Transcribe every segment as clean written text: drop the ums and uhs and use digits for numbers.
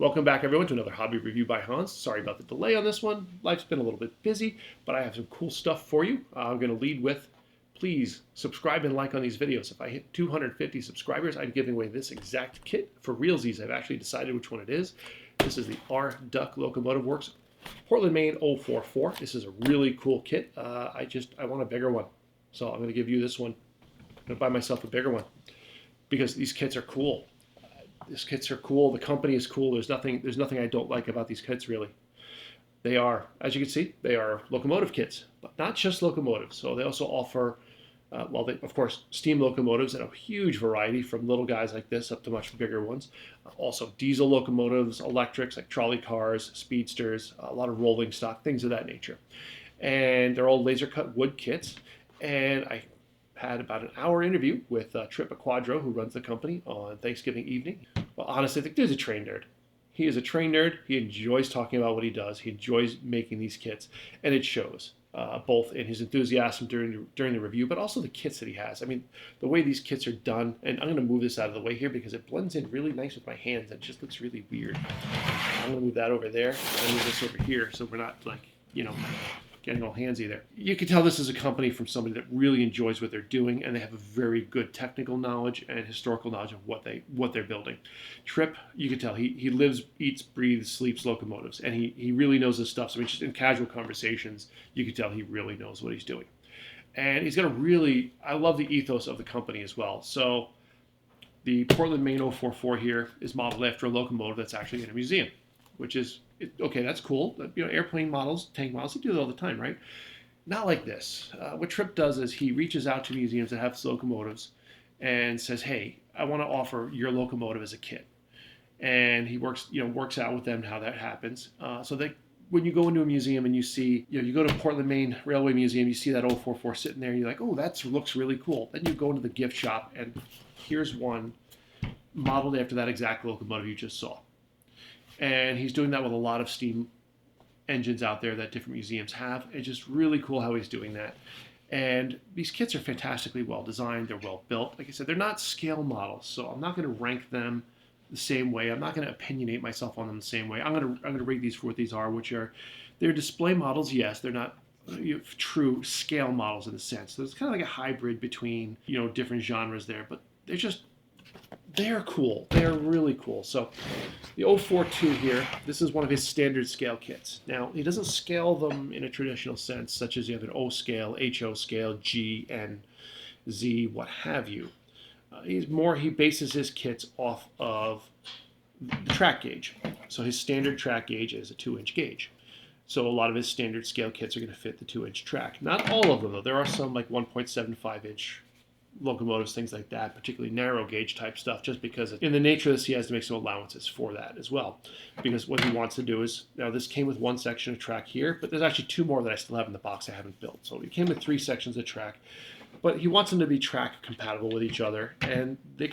Welcome back everyone to another hobby review by Hans. Sorry about the delay on this one. Life's been a little bit busy, but I have some cool stuff for you. I'm going to lead with, please subscribe and like on these videos. If I hit 250 subscribers, I'm giving away this exact kit for realsies. I've actually decided which one it is. This is the RDuck Locomotive Works Portland, Maine 044. This is a really cool kit. I want a bigger one. So I'm going to give you this one. I'm going to buy myself a bigger one because these kits are cool. These kits are cool. The company is cool. There's nothing I don't like about these kits, really. They are, as you can see, they are locomotive kits, but not just locomotives. So they also offer, of course, steam locomotives in a huge variety, from little guys like this up to much bigger ones. Also diesel locomotives, electrics like trolley cars, speedsters, a lot of rolling stock, things of that nature. And they're all laser cut wood kits. And I had about an hour interview with Trip Quadro, who runs the company, on Thanksgiving evening. Well, honestly, I think dude's a train nerd. He is a train nerd. He enjoys talking about what he does. He enjoys making these kits, and it shows both in his enthusiasm during the review, but also the kits that he has. I mean, the way these kits are done, and I'm going to move this out of the way here because it blends in really nice with my hands. It just looks really weird. I'm going to move that over there. I'm going to move this over here so we're not, like, getting all handsy there. You can tell this is a company from somebody that really enjoys what they're doing, and they have a very good technical knowledge and historical knowledge of what they're building. Trip, you can tell he lives, eats, breathes, sleeps locomotives, and he really knows his stuff. So I mean, just in casual conversations, you can tell he really knows what he's doing. And he's got I love the ethos of the company as well. So the Portland, Maine 044 here is modeled after a locomotive that's actually in a museum, which is, okay, that's cool. Airplane models, tank models, they do that all the time, right? Not like this. What Trip does is he reaches out to museums that have locomotives and says, hey, I want to offer your locomotive as a kit. And he works out with them how that happens. So that when you go into a museum and you see, you go to Portland, Maine Railway Museum, you see that 044 sitting there, and you're like, oh, that looks really cool. Then you go into the gift shop, and here's one modeled after that exact locomotive you just saw. And he's doing that with a lot of steam engines out there that different museums have. It's just really cool how he's doing that. And these kits are fantastically well designed. They're well built. Like I said, they're not scale models, so I'm not going to rank them the same way. I'm not going to opinionate myself on them the same way. I'm going to rate these for what these are, which are, they're display models. Yes, they're not true scale models in a sense. So it's kind of like a hybrid between different genres there, but they're cool. They're really cool. So the 042 here, this is one of his standard scale kits. Now, he doesn't scale them in a traditional sense, such as you have an O scale, HO scale, G, N, Z, what have you. He bases his kits off of the track gauge. So his standard track gauge is a 2-inch gauge. So a lot of his standard scale kits are going to fit the 2-inch track. Not all of them, though. There are some like 1.75-inch locomotives, things like that, particularly narrow gauge type stuff, just because in the nature of this, he has to make some allowances for that as well. Because what he wants to do is, now this came with one section of track here, but there's actually two more that I still have in the box I haven't built. So it came with 3 sections of track, but he wants them to be track compatible with each other, and they're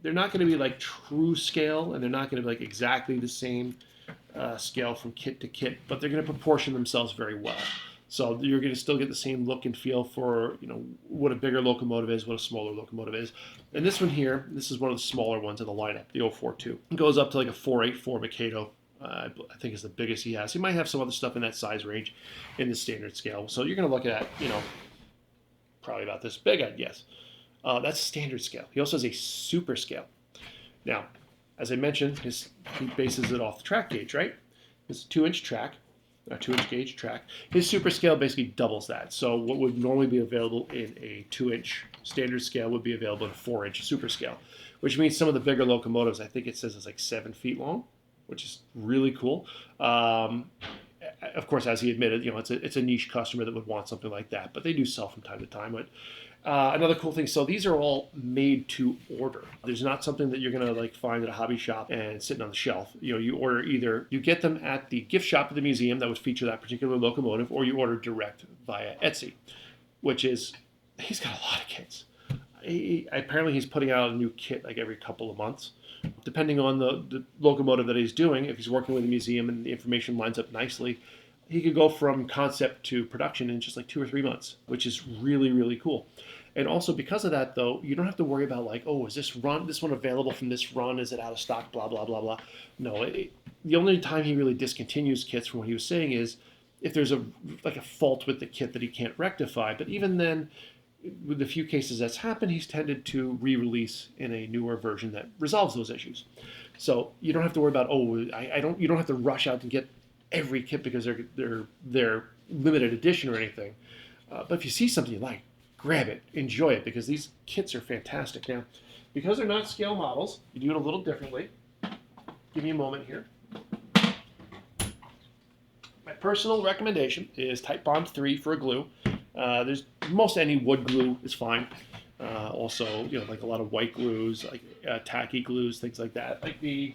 not going to be like true scale, and they're not going to be like exactly the same scale from kit to kit, but they're going to proportion themselves very well. So you're going to still get the same look and feel for what a bigger locomotive is, what a smaller locomotive is. And this one here, this is one of the smaller ones in the lineup, the 042. It goes up to like a 484 Mikado, I think is the biggest he has. He might have some other stuff in that size range in the standard scale. So you're going to look at, probably about this big, I'd guess. That's standard scale. He also has a super scale. Now, as I mentioned, he bases it off the track gauge, right? It's a 2-inch track. A 2-inch gauge track. His super scale basically doubles that. So what would normally be available in a 2-inch standard scale would be available in a 4-inch super scale, which means some of the bigger locomotives, I think it says it's like 7 feet long, which is really cool. Of course, as he admitted, it's a niche customer that would want something like that, but they do sell from time to time. But another cool thing, so these are all made to order. There's not something that you're going to find at a hobby shop and sitting on the shelf. You order you get them at the gift shop of the museum that would feature that particular locomotive, or you order direct via Etsy, which is, he's got a lot of kits. Apparently he's putting out a new kit like every couple of months. Depending on the locomotive that he's doing, if he's working with a museum and the information lines up nicely, he could go from concept to production in just like 2 or 3 months, which is really, really cool. And also because of that, though, you don't have to worry about like, oh, is this one available from this run? Is it out of stock? Blah blah blah blah. No, the only time he really discontinues kits, from what he was saying, is if there's a fault with the kit that he can't rectify. But even then, with the few cases that's happened, he's tended to re-release in a newer version that resolves those issues. So you don't have to worry about, oh, you don't have to rush out to get every kit because they're limited edition or anything. But if you see something you like, grab it, enjoy it, because these kits are fantastic. Now, because they're not scale models, you do it a little differently. Give me a moment here. My personal recommendation is Titebond 3 for a glue. There's most any wood glue is fine. Also, like a lot of white glues, like tacky glues, things like that. Like the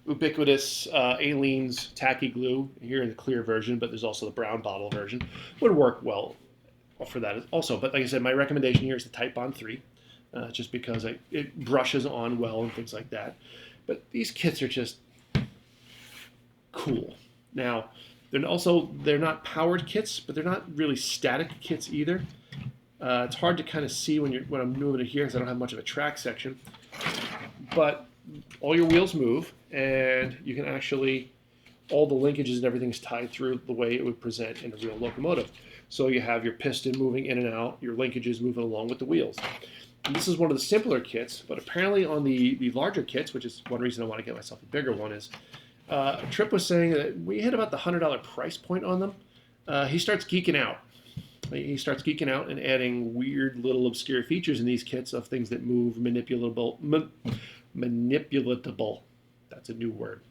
ubiquitous Aleene's tacky glue here in the clear version, but there's also the brown bottle version. Would work well for that also. But like I said, my recommendation here is the Titebond 3, just because it brushes on well and things like that. But these kits are just cool. Now, they're not powered kits, but they're not really static kits either. It's hard to kind of see when I'm moving it here because I don't have much of a track section. But all your wheels move, and you can actually, all the linkages and everything is tied through the way it would present in a real locomotive. So you have your piston moving in and out, your linkages moving along with the wheels. And this is one of the simpler kits, but apparently on the larger kits, which is one reason I want to get myself a bigger one, is Tripp was saying that we hit about the $100 price point on them. He starts geeking out. He starts geeking out and adding weird little obscure features in these kits of things that move, manipulatable. That's a new word.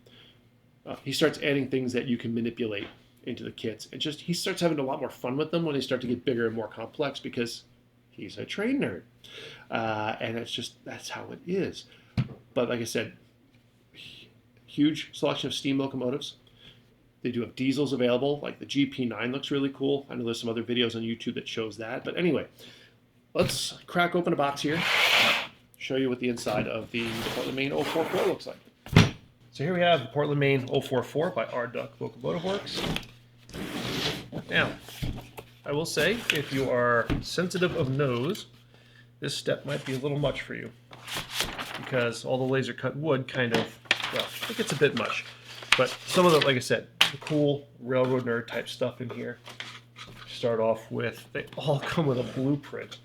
He starts adding things that you can manipulate into the kits, and he starts having a lot more fun with them when they start to get bigger and more complex because he's a train nerd, and that's how it is. But like I said, huge selection of steam locomotives. They do have diesels available, like the GP9 looks really cool. I know there's some other videos on YouTube that shows that. But anyway, let's crack open a box here, show you what the inside of the Portland, Maine 044 looks like. So here we have the Portland, Maine 044 by RDuck Locomotive Works. Now, I will say, if you are sensitive of nose, this step might be a little much for you, because all the laser cut wood kind of, well, it gets a bit much. But some of the, like I said, the cool railroad nerd type stuff in here. Start off with, they all come with a blueprint,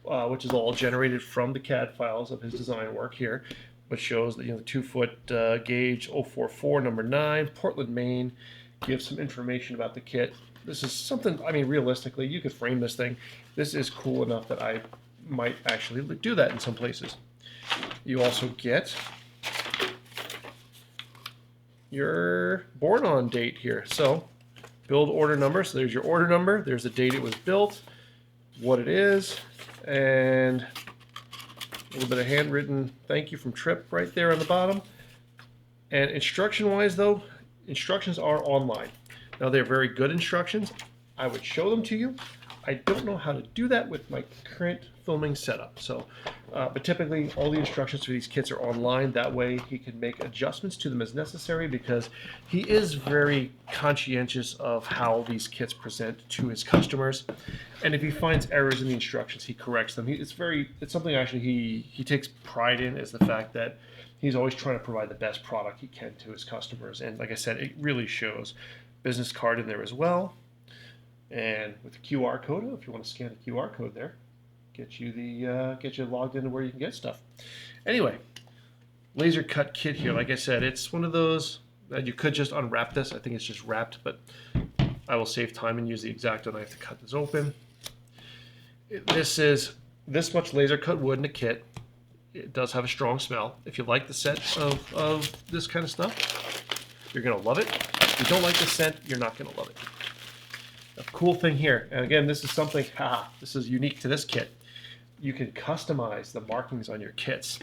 which is all generated from the CAD files of his design work here, which shows that, the 2-foot gauge 044 number 9, Portland, Maine, gives some information about the kit. This is something, I mean, realistically, you could frame this thing. This is cool enough that I might actually do that in some places. You also get your born on date here. So build order number. So there's your order number. There's the date it was built, what it is, and a little bit of handwritten thank you from Tripp right there on the bottom. And instruction wise though, instructions are online. Now they're very good instructions. I would show them to you. I don't know how to do that with my current filming setup. So, but typically all the instructions for these kits are online. That way he can make adjustments to them as necessary, because he is very conscientious of how these kits present to his customers. And if he finds errors in the instructions, he corrects them. It's something actually he takes pride in, is the fact that he's always trying to provide the best product he can to his customers. And like I said, it really shows. Business card in there as well. And with the QR code, if you want to scan the QR code there, get you logged into where you can get stuff. Anyway, laser cut kit here. Like I said, it's one of those that you could just unwrap this. I think it's just wrapped, but I will save time and use the X-Acto knife to cut this open. This is this much laser cut wood in a kit. It does have a strong smell. If you like the scent of this kind of stuff, you're gonna love it. If you don't like the scent, you're not gonna love it. A cool thing here, and again, this is something, this is unique to this kit. You can customize the markings on your kits.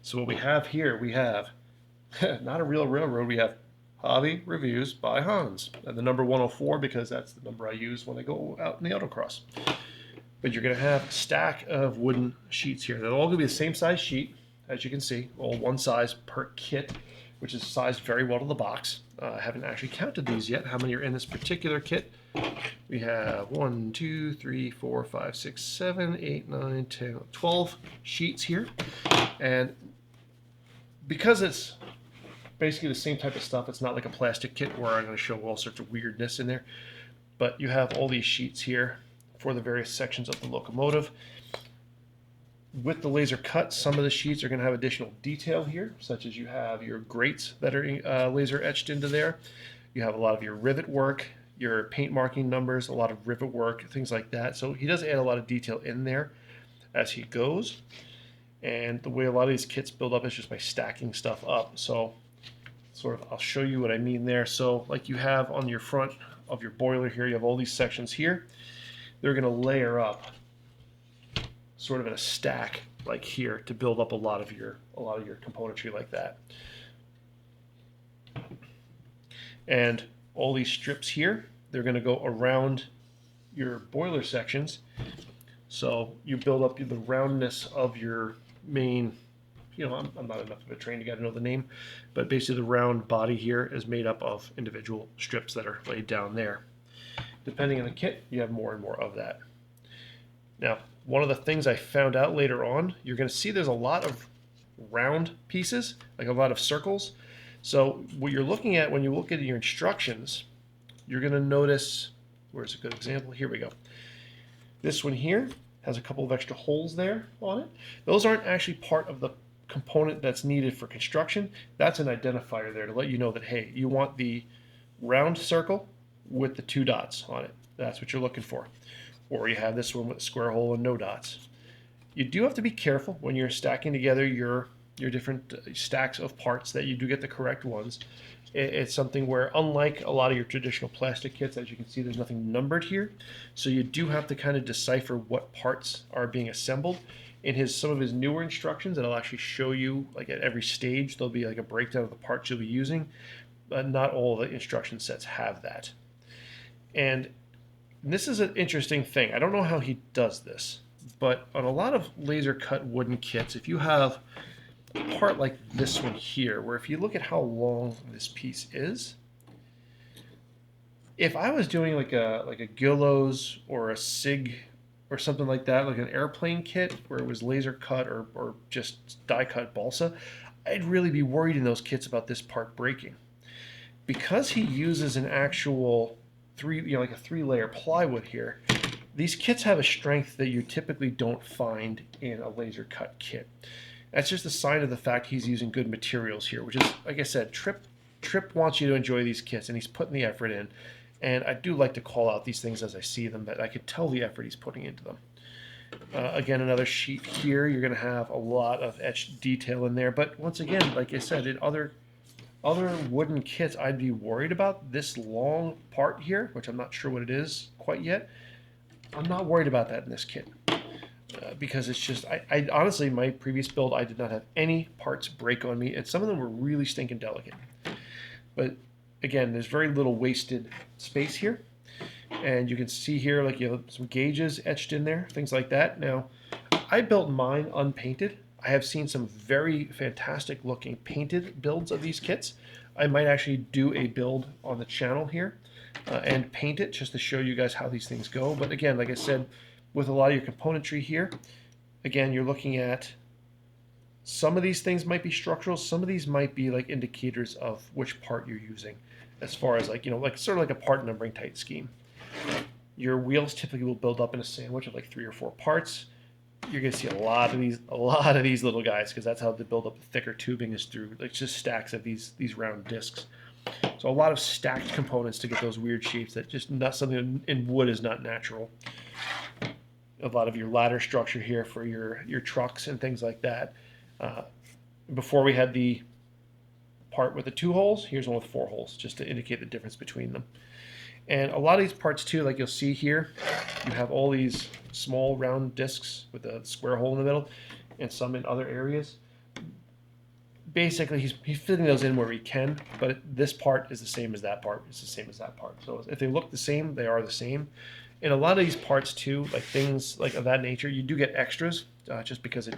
So what we have here, we have, not a real railroad, we have Hobby Reviews by Hans. And the number 104, because that's the number I use when I go out in the autocross. But you're gonna have a stack of wooden sheets here. They're all gonna be the same size sheet, as you can see, all one size per kit, which is sized very well to the box. I haven't actually counted these yet, how many are in this particular kit. We have 1, 2, 3, 4, 5, 6, 7, 8, 9, 10, 12 sheets here. And because it's basically the same type of stuff, it's not like a plastic kit where I'm going to show all sorts of weirdness in there. But you have all these sheets here for the various sections of the locomotive. With the laser cut, some of the sheets are going to have additional detail here, such as you have your grates that are laser etched into there. You have a lot of your rivet work, your paint marking numbers, a lot of rivet work, things like that. So he does add a lot of detail in there as he goes. And the way a lot of these kits build up is just by stacking stuff up. So sort of, I'll show you what I mean there. So like you have on your front of your boiler here, you have all these sections here. They're going to layer up sort of in a stack like here to build up a lot of your componentry like that. And all these strips here, they're going to go around your boiler sections. So you build up the roundness of your main, you know, I'm not enough of a trained guy to know the name, but basically the round body here is made up of individual strips that are laid down there. Depending on the kit, you have more and more of that. Now, one of the things I found out later on, you're going to see there's a lot of round pieces, like a lot of circles. So what you're looking at when you look at your instructions, you're going to notice, where's a good example? Here we go. This one here has a couple of extra holes there on it. Those aren't actually part of the component that's needed for construction. That's an identifier there to let you know that, hey, you want the round circle with the 2 dots on it. That's what you're looking for. Or you have this one with a square hole and no dots. You do have to be careful when you're stacking together your different stacks of parts that you do get the correct ones. It's something where, unlike a lot of your traditional plastic kits, as you can see, there's nothing numbered here. So you do have to kind of decipher what parts are being assembled. In some of his newer instructions, it'll actually show you, like at every stage, there'll be like a breakdown of the parts you'll be using. But not all the instruction sets have that. And this is an interesting thing. I don't know how he does this, but on a lot of laser cut wooden kits, if you have a part like this one here, where if you look at how long this piece is, if I was doing like a Gillows or a SIG or something like that, like an airplane kit where it was laser cut or just die cut balsa, I'd really be worried in those kits about this part breaking. Because he uses an actual like a 3-layer plywood here, these kits have a strength that you typically don't find in a laser cut kit. That's just a sign of the fact he's using good materials here, which is, like I said, Tripp wants you to enjoy these kits, and he's putting the effort in. And I do like to call out these things as I see them, that I could tell the effort he's putting into them. Again, another sheet here. You're going to have a lot of etched detail in there. But once again, like I said, in other wooden kits, I'd be worried about this long part here, which I'm not sure what it is quite yet. I'm not worried about that in this kit. Because it's just, I honestly, my previous build, I did not have any parts break on me, and some of them were really stinking delicate. But again, there's very little wasted space here. And you can see here, like, you have some gauges etched in there, things like that. Now, I built mine unpainted. I have seen some very fantastic looking painted builds of these kits. I might actually do a build on the channel here and paint it just to show you guys how these things go. But again, like I said, with a lot of your componentry here, again, you're looking at some of these things might be structural, some of these might be like indicators of which part you're using, as far as like, you know, like sort of like a part numbering type scheme. Your wheels typically will build up in a sandwich of like 3 or 4 parts. You're going to see a lot of these little guys, because that's how they build up the thicker tubing, is through like just stacks of these round discs. So a lot of stacked components to get those weird shapes that just not something in wood is not natural. A lot of your ladder structure here for your trucks and things like that. Before we had the part with the 2 holes, here's one with 4 holes, just to indicate the difference between them. And a lot of these parts too, like you'll see here, you have all these small round discs with a square hole in the middle, and some in other areas. Basically, he's fitting those in where he can, but this part is the same as that part. It's the same as that part. So if they look the same, they are the same. And a lot of these parts too, like things like of that nature, you do get extras, just because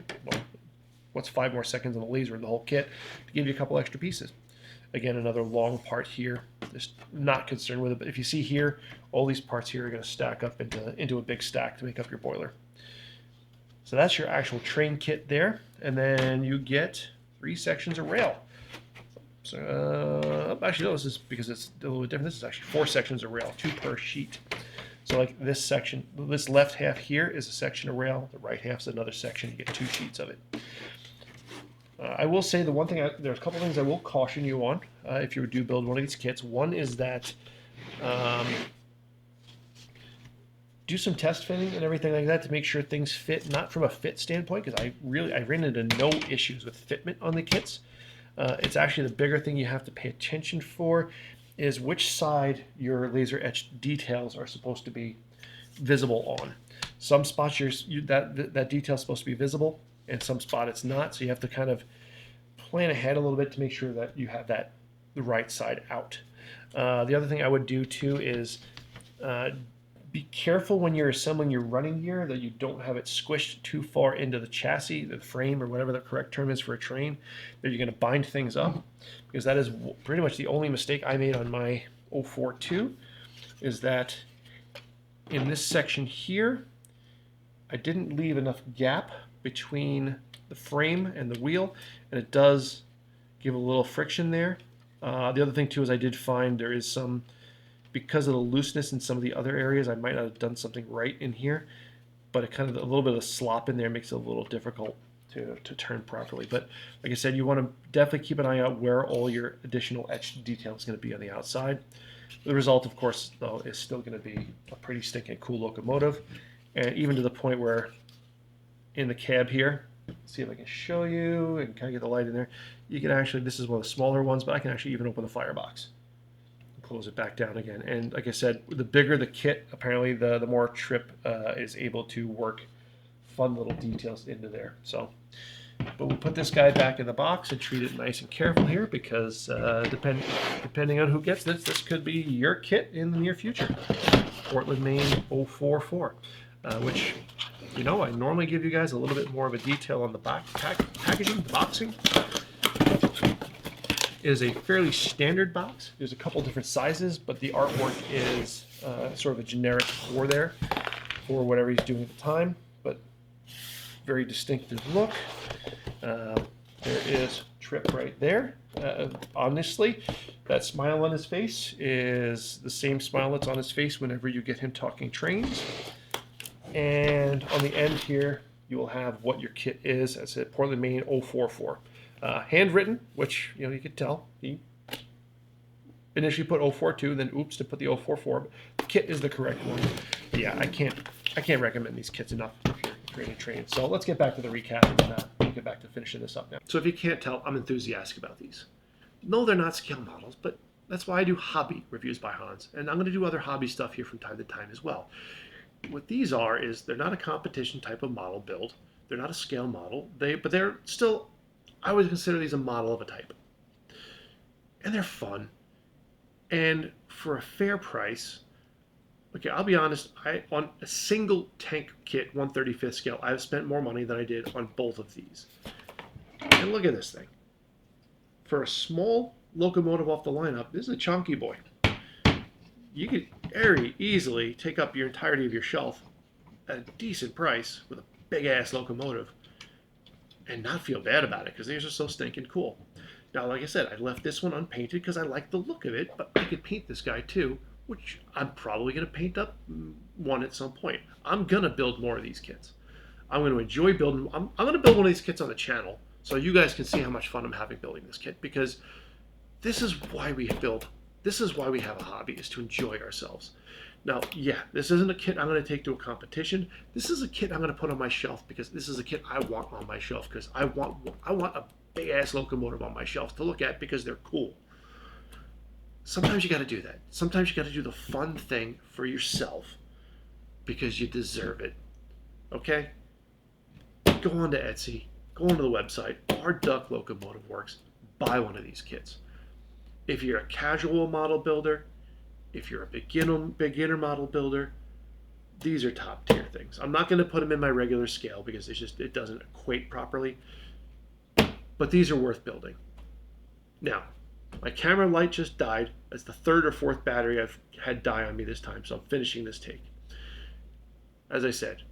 what's 5 more seconds on the laser in the whole kit to give you a couple extra pieces. Again, another long part here. Just not concerned with it. But if you see here, all these parts here are going to stack up into a big stack to make up your boiler. So that's your actual train kit there. And then you get 3 sections of rail. So actually, no, this is because it's a little bit different. This is actually 4 sections of rail, 2 per sheet. So like this section, this left half here is a section of rail. The right half is another section. You get 2 sheets of it. I will say the one thing, there's a couple things I will caution you on if you do build one of these kits. One is that do some test fitting and everything like that to make sure things fit, not from a fit standpoint, because I ran into no issues with fitment on the kits. It's actually the bigger thing you have to pay attention for is which side your laser etched details are supposed to be visible on. Some spots that detail is supposed to be visible, and some spot it's not. So you have to kind of plan ahead a little bit to make sure that you have the right side out. The other thing I would do too is be careful when you're assembling your running gear that you don't have it squished too far into the chassis, the frame, or whatever the correct term is for a train, that you're going to bind things up, because that is pretty much the only mistake I made on my 042, is that in this section here, I didn't leave enough gap between the frame and the wheel, and it does give a little friction there. The other thing too is I did find there is some, because of the looseness in some of the other areas, I might not have done something right in here, but it kind of a little bit of slop in there makes it a little difficult to turn properly. But like I said, you want to definitely keep an eye out where all your additional etched detail is going to be on the outside. The result, of course, though, is still going to be a pretty stinking cool locomotive, and even to the point where in the cab here, see if I can show you and kind of get the light in there, you can actually, this is one of the smaller ones, but I can actually even open the firebox. Close it back down again. And like I said, the bigger the kit, apparently the more Trip is able to work fun little details into there. So, but we'll put this guy back in the box and treat it nice and careful here, because depending on who gets this, this could be your kit in the near future. Portland, Maine 044, which, you know, I normally give you guys a little bit more of a detail on the packaging, the boxing. It is a fairly standard box. There's a couple different sizes, but the artwork is sort of a generic for whatever he's doing at the time, but very distinctive look. There is Trip right there. Honestly, that smile on his face is the same smile that's on his face whenever you get him talking trains. And on the end here, you will have what your kit is. That's it, Portland, Maine 044. Handwritten, which, you know, you could tell he initially put 042, then oops to put the 044. But the kit is the correct one. But yeah, I can't recommend these kits enough if you're creating trains. So let's get back to the recap and we'll get back to finishing this up now. So if you can't tell, I'm enthusiastic about these. No, they're not scale models, but that's why I do hobby reviews by Hans, and I'm going to do other hobby stuff here from time to time as well. What these are is they're not a competition type of model build. They're not a scale model. But they're still, I would consider these a model of a type. And they're fun. And for a fair price, okay, I'll be honest, on a single tank kit, 1/35th scale, I've spent more money than I did on both of these. And look at this thing. For a small locomotive off the lineup, this is a chunky boy. You could very easily take up your entirety of your shelf at a decent price with a big-ass locomotive and not feel bad about it, because these are so stinking cool. Now, like I said, I left this one unpainted because I like the look of it, but I could paint this guy too, which I'm probably going to paint up one at some point. I'm going to build more of these kits. I'm going to enjoy building. I'm going to build one of these kits on the channel so you guys can see how much fun I'm having building this kit, because this is why we build. This is why we have a hobby, is to enjoy ourselves. Now, yeah, this isn't a kit I'm going to take to a competition. This is a kit I'm going to put on my shelf, because this is a kit I want on my shelf, because I want a big-ass locomotive on my shelf to look at because they're cool. Sometimes you got to do that. Sometimes you got to do the fun thing for yourself because you deserve it. Okay? Go on to Etsy. Go onto the website, RDuck Locomotive Works. Buy one of these kits. If you're a casual model builder, if you're a beginner model builder, these are top tier things. I'm not going to put them in my regular scale because it doesn't equate properly, but these are worth building. Now, My camera light just died. That's the third or fourth battery I've had die on me this time, so I'm finishing this take. As I said,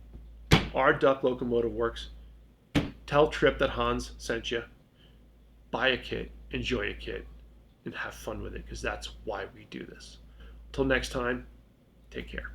RDuck Locomotive Works. Tell Trip that Hans sent you. Buy a kit, enjoy a kit, and have fun with it, because that's why we do this. Until next time, take care.